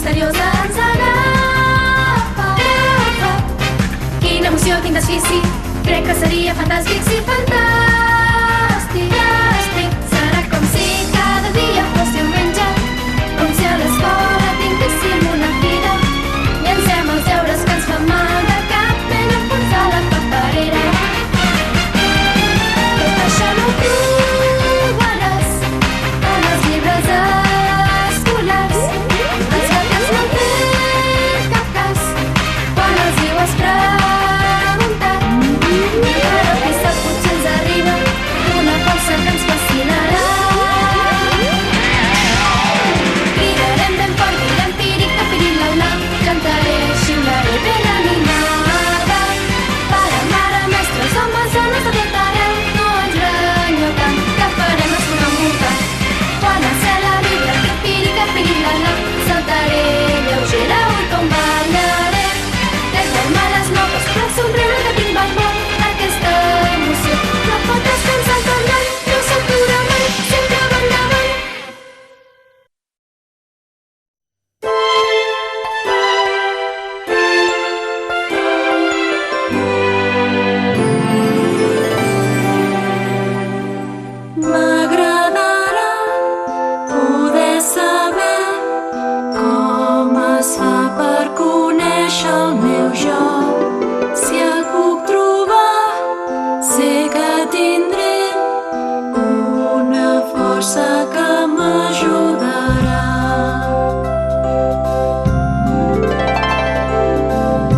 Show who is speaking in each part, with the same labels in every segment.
Speaker 1: misteriosa ens agafa. Quina emoció, quin desfici, crec que seria fantàstic, sí, fantàstic. Serà com si cada dia fos diumenge, com si a l'escola tinguéssim una fira. Llancem els deures que ens fan mal de cap, ben a punts a la paperera. Tot això no ho trobaràs en els llibres escolars. Els gatets no tenen cap cas quan els hi ho has preguntat. Però qui sap, potser ens arriba una cosa que ens fascinarà. Cridarem ben fort, direm pirica, pirilaula, cantaré, xiularé ben animada. Pare, mare, mestres, homes, dones de tot arreu, no ens renyeu tant, que farem escolar un voltant. Quan el cel arribi aquest pirica, pirilala, saltaré lleugera, ui com ballaré. Des del males noves, però el somriure que tinc al món, aquesta emoció no pot descansar tot l'any, no s'atura mai, sempre va endavant. M'agradarà poder saber com es fa per conèixer el meu jo. Si el puc trobar, sé que tindré una força que m'ajudarà.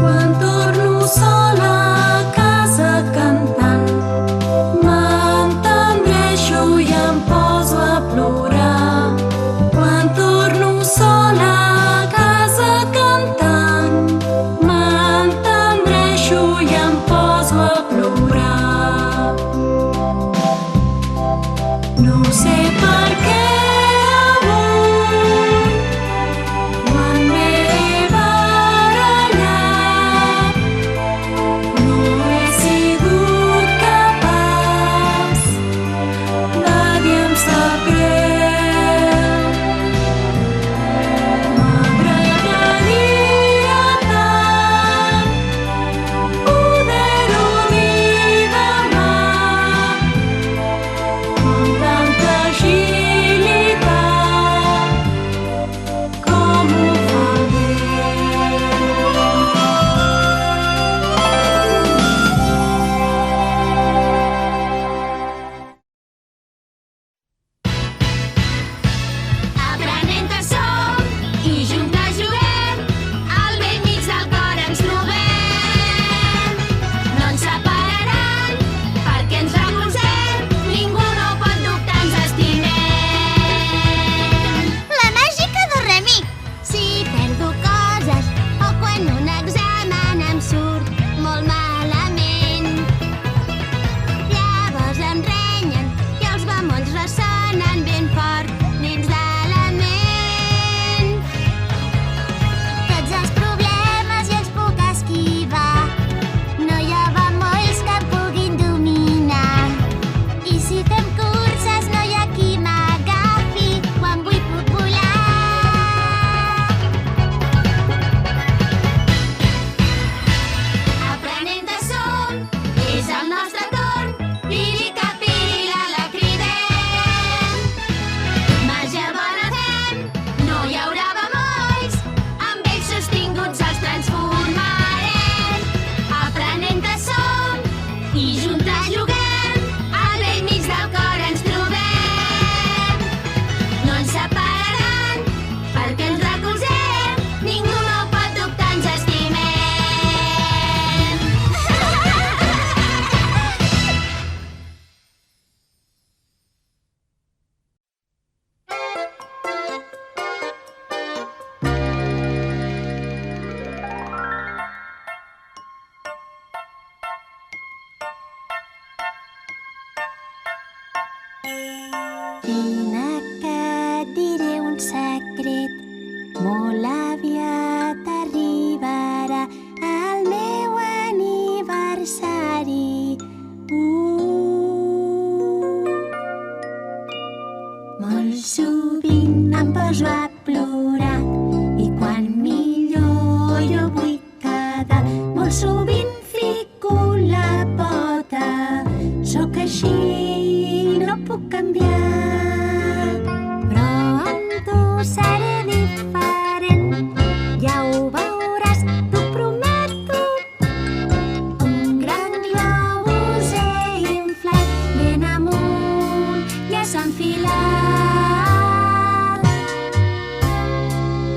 Speaker 1: Quan torno sola a casa cantant, m'entendreixo i em poso a plorar. Quan torno sola a casa cantant, m'entendreixo i em poso a plorar. No sé per què avui, quan m'he barallat, no he sigut capaç de dir em sap greu. M'agradaria tant poder-ho dir demà amb tanta agilitat com ho fa Aprenents som i juntes juguem, al bell mig del cor ens trobem. No ens separaran perquè ens recolzem, ningú no pot dubtar, ens estimem.
Speaker 2: La màgica de Remi.
Speaker 3: Si perdo coses o quan un examen em surt molt malament, llavors em renyen i els bemolls ressonen ben fort dins de la ment. Tots els problemes ja els puc esquivar, no hi ha bemolls que em puguin dominar. I si fem curses no hi ha qui m'agafi, quan vull puc volar. Aprenents som, és el nostre torn, pirica, pirilala, cridem. Màgia bona fem, no hi haurà bemolls, amb ells sostinguts els transformarem. Aprenents som i juntes juguem, al bell mig del cor ens trobem. No ens separaran perquè ens recolzem, ningú no pot dubtar, ens estimem.
Speaker 2: Vine que et diré un secret, molt aviat arribarà el meu aniversari. Molt sovint em poso a plorar i quan Molt sovint fico la pota, sóc així, no puc canviar. Però amb tu seré diferent, ja ho veuràs, t'ho prometo. Un gran globus he inflat, ben amunt ja s'ha enfilat.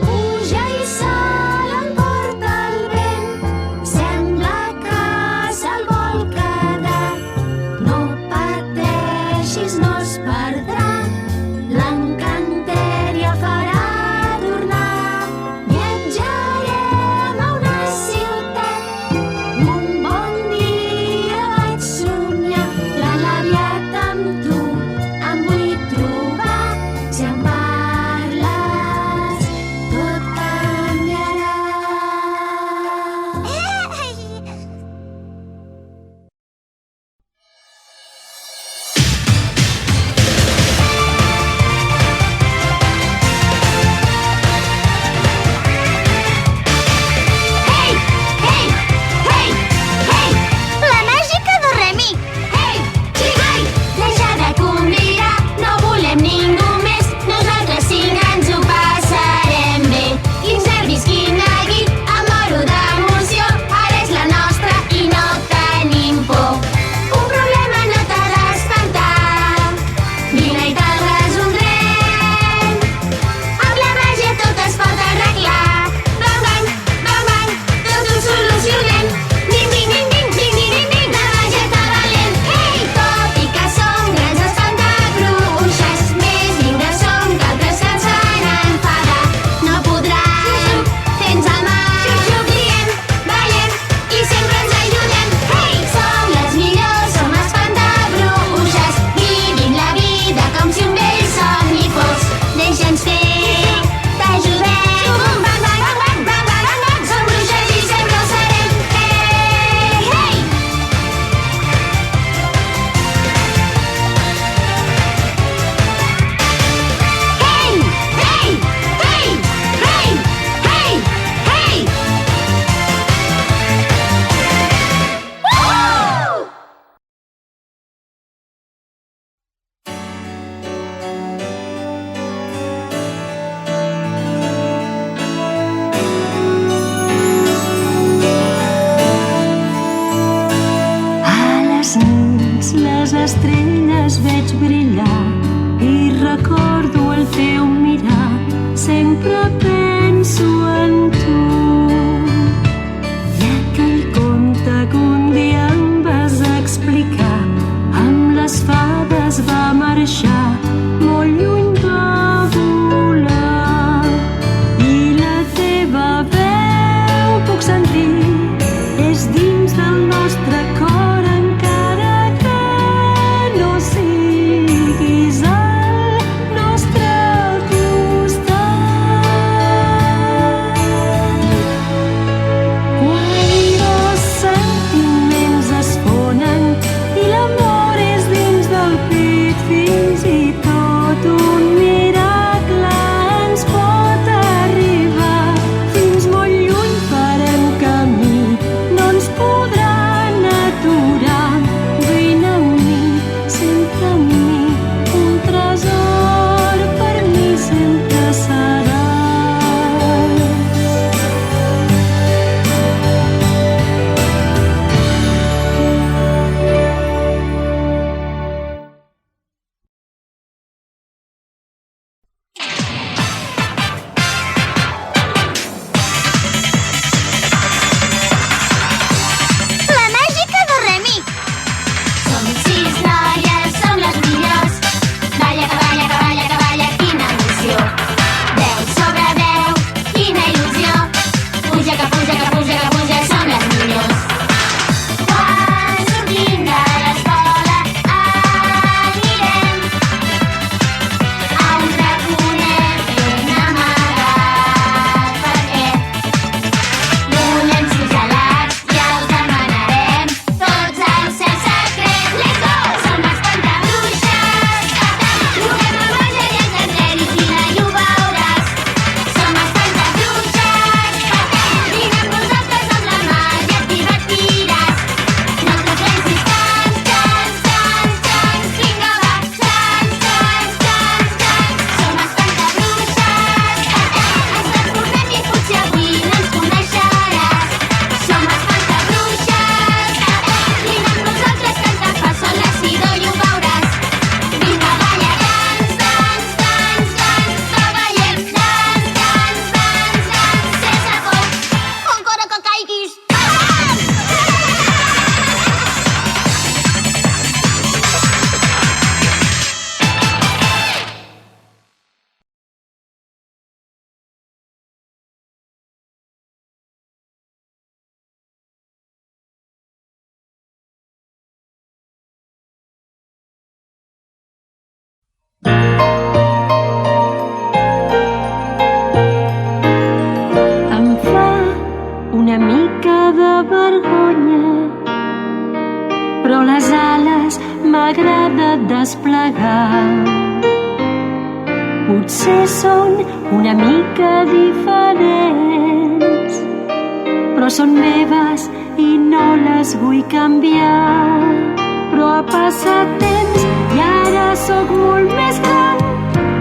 Speaker 2: Puja i sol emporta el vent, sembla que se'l vol quedar. No pateixis, no es perdrà.
Speaker 4: Potser són una mica diferents, però són meves i no les vull canviar. Però ha passat temps i ara sóc molt més gran.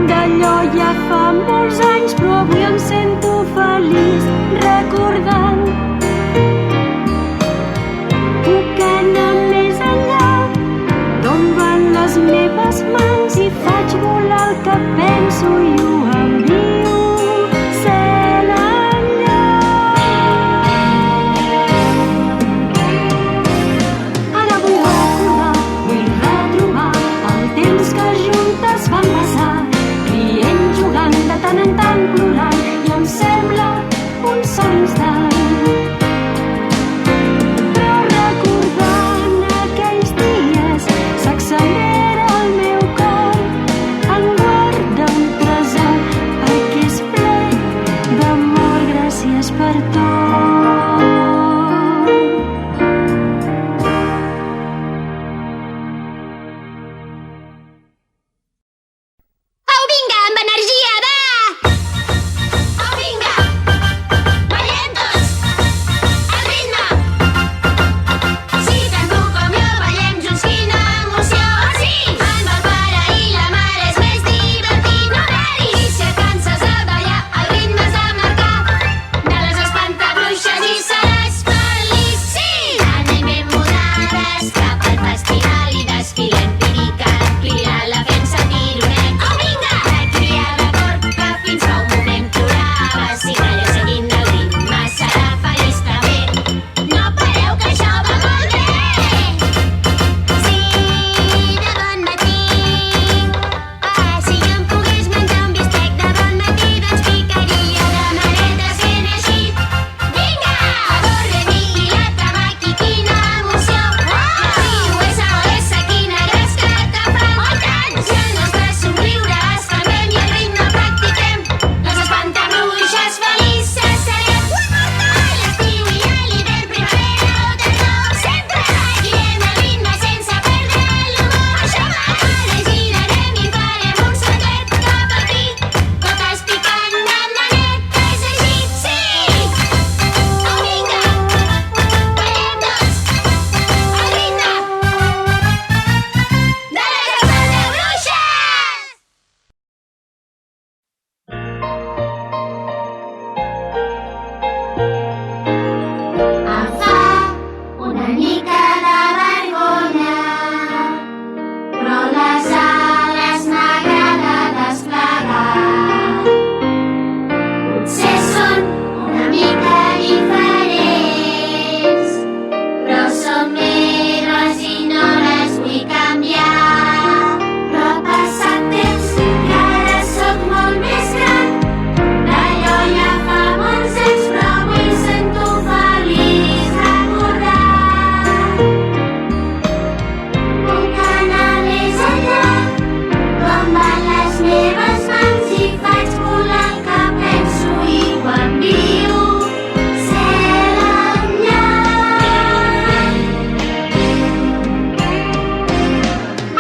Speaker 4: D'allò ja fa molts anys, però avui em sento feliç recordant. Puc anar més enllà d'on van les meves mans i faig volar el que penso i ho envio cel enllà. Ara vull recordar, vull retrobar el temps que juntes vam passar, rient, jugant, de tant en tant plorant, i em sembla un sol instant. Però recordant aquells dies s'accelera el meu cor, en guarda un tresor perquè és ple d'amor. Gràcies per tot.
Speaker 3: Au, vinga, amb energia, va! Au, vinga! Ballem tots! Al ritme! Si tan tu com jo ballem junts, quina emoció! Sí! Amb el pare i la mare és més divertit no anar-hi. I si et canses de ballar, el ritme has de marcar. De les espantabruixes i seràs feliç, sí! Anem ben mudades cap al festival i desfilem piricant, pirala fent satironet. Au, vinga! De criada corca fins fa un moment plorava. Si balla seguint el ritme serà feliç també. No pareu que això va molt bé! Sí, de bon matí. Si jo em pogués menjar un bistec de bon matí, doncs picaria de manetes ben així. Vinga! Adore-mi i la tamaki, quina emoció! SOS, quina gresca que fan! Oh, tant! Si el nostre somriure es fa ben i el ritme practiquem, les espantabruixes felices serem. L'estiu i a l'hivern, primavera o tardor, sempre seguirem el ritme sense perdre l'humor. Això m'agrada, girarem i farem un saltet cap aquí, totes picant de manetes així, sí! Au, vinga! Ballem tots! Al ritme de les espantabruixes! Em fa una mica de vergonya, però les ales m'agrada desplegar. Potser són una mica diferents, però són meves i no les vull canviar. Però ha passat temps i ara sóc molt més gran. D'allò ja fa molts anys, però avui sento feliç recordar. Puc anar més enllà d'on van les meves mans i faig volar el que penso i ho envio cel enllà.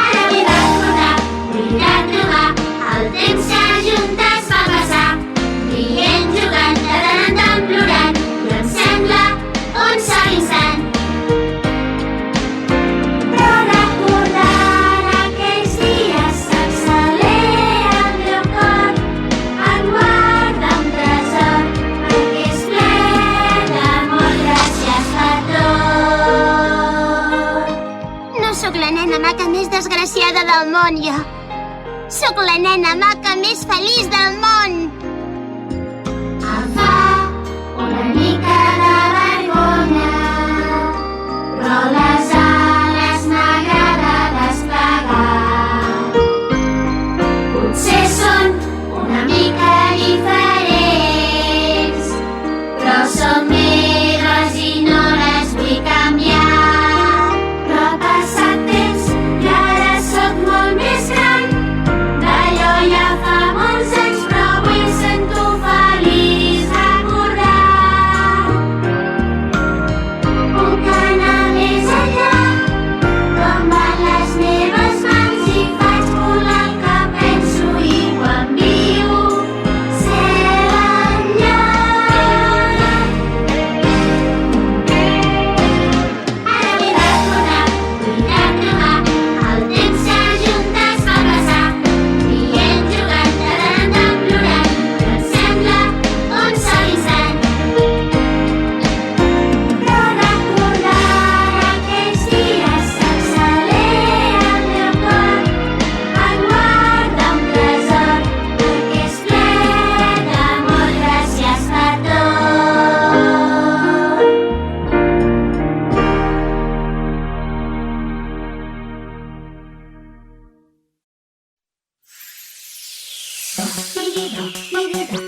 Speaker 3: Ara vull recordar, vull retrobar el temps que juntes va passar, rient, jugant, de tant en tant plorant, i em sembla un sol instant. Però recordant aquells dies s'accelera el meu cor, en guarda un tresor perquè és ple d'amor. Gràcies per tot. No sóc la nena maca més desgraciada del món, jo. Sóc la nena maca més feliç del món. Em fa una mica de vergonya, però les ales m'agrada desplegar. Potser són una mica diferents, però són meves i no les vull canviar. Però ha passat temps i ara sóc molt més gran. D'allò ja fa molts anys, però
Speaker 2: Di-di-do, di-di-do.